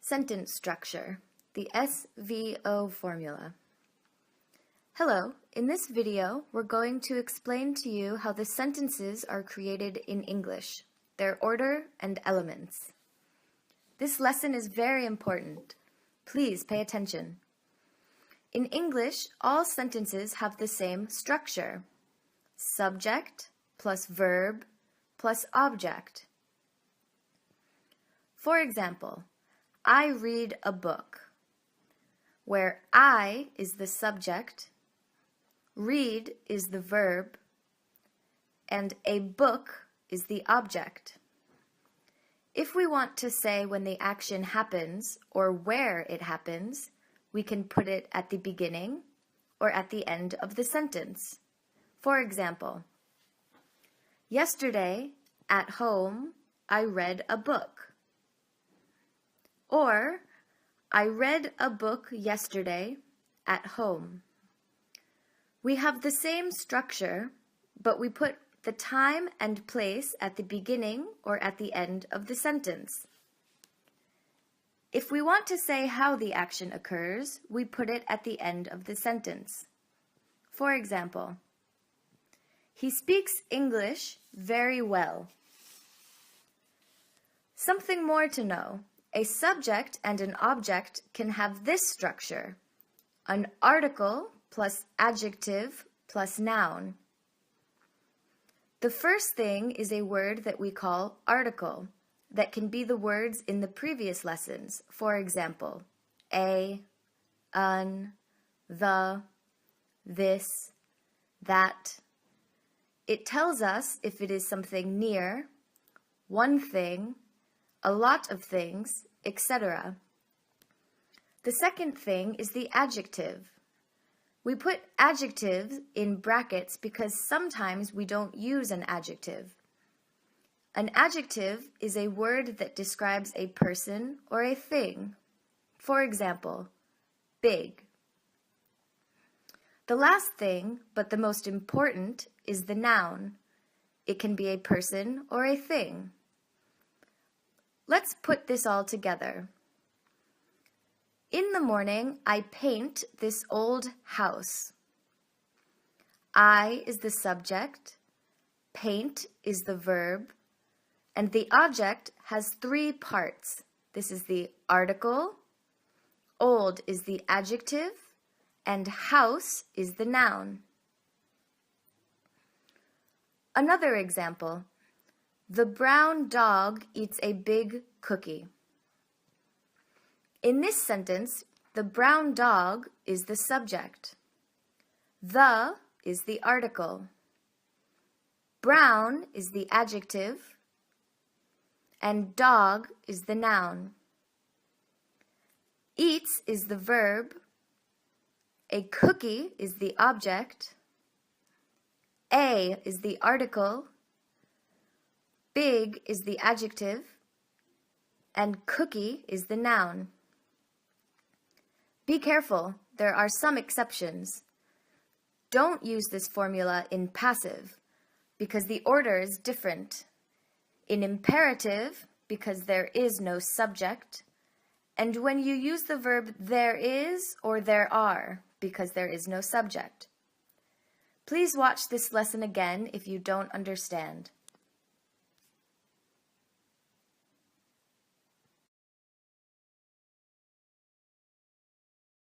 Sentence structure, the SVO formula. Hello, in this video we're going to explain to you how the sentences are created in English, their order and elements. This lesson is very important. Please pay attention. In English, all sentences have the same structure. Subject plus verb plus object. For example, I read a book, where I is the subject, read is the verb, and a book is the object. If we want to say when the action happens or where it happens, we can put it at the beginning or at the end of the sentence. For example, yesterday at home I read a book. Or, I read a book yesterday at home. We have the same structure, but we put the time and place at the beginning or at the end of the sentence. If we want to say how the action occurs, we put it at the end of the sentence. For example, he speaks English very well. Something more to know. A subject and an object can have this structure, an article plus adjective plus noun. The first thing is a word that we call article, that can be the words in the previous lessons. For example, a, an, the, this, that. It tells us if it is something near, one thing, a lot of things, etc. The second thing is the adjective. We put adjectives in brackets because sometimes we don't use an adjective. An adjective is a word that describes a person or a thing. For example, big. The last thing, but the most important, is the noun. It can be a person or a thing. Let's put this all together. In the morning, I paint this old house. I is the subject, paint is the verb, and the object has three parts. This is the article, old is the adjective, and house is the noun. Another example. The brown dog eats a big cookie. In this sentence, the brown dog is the subject. The is the article. Brown is the adjective. And dog is the noun. Eats is the verb. A cookie is the object. A is the article. Big is the adjective, and cookie is the noun. Be careful, there are some exceptions. Don't use this formula in passive, because the order is different. In imperative, because there is no subject, and when you use the verb there is or there are, because there is no subject. Please watch this lesson again if you don't understand.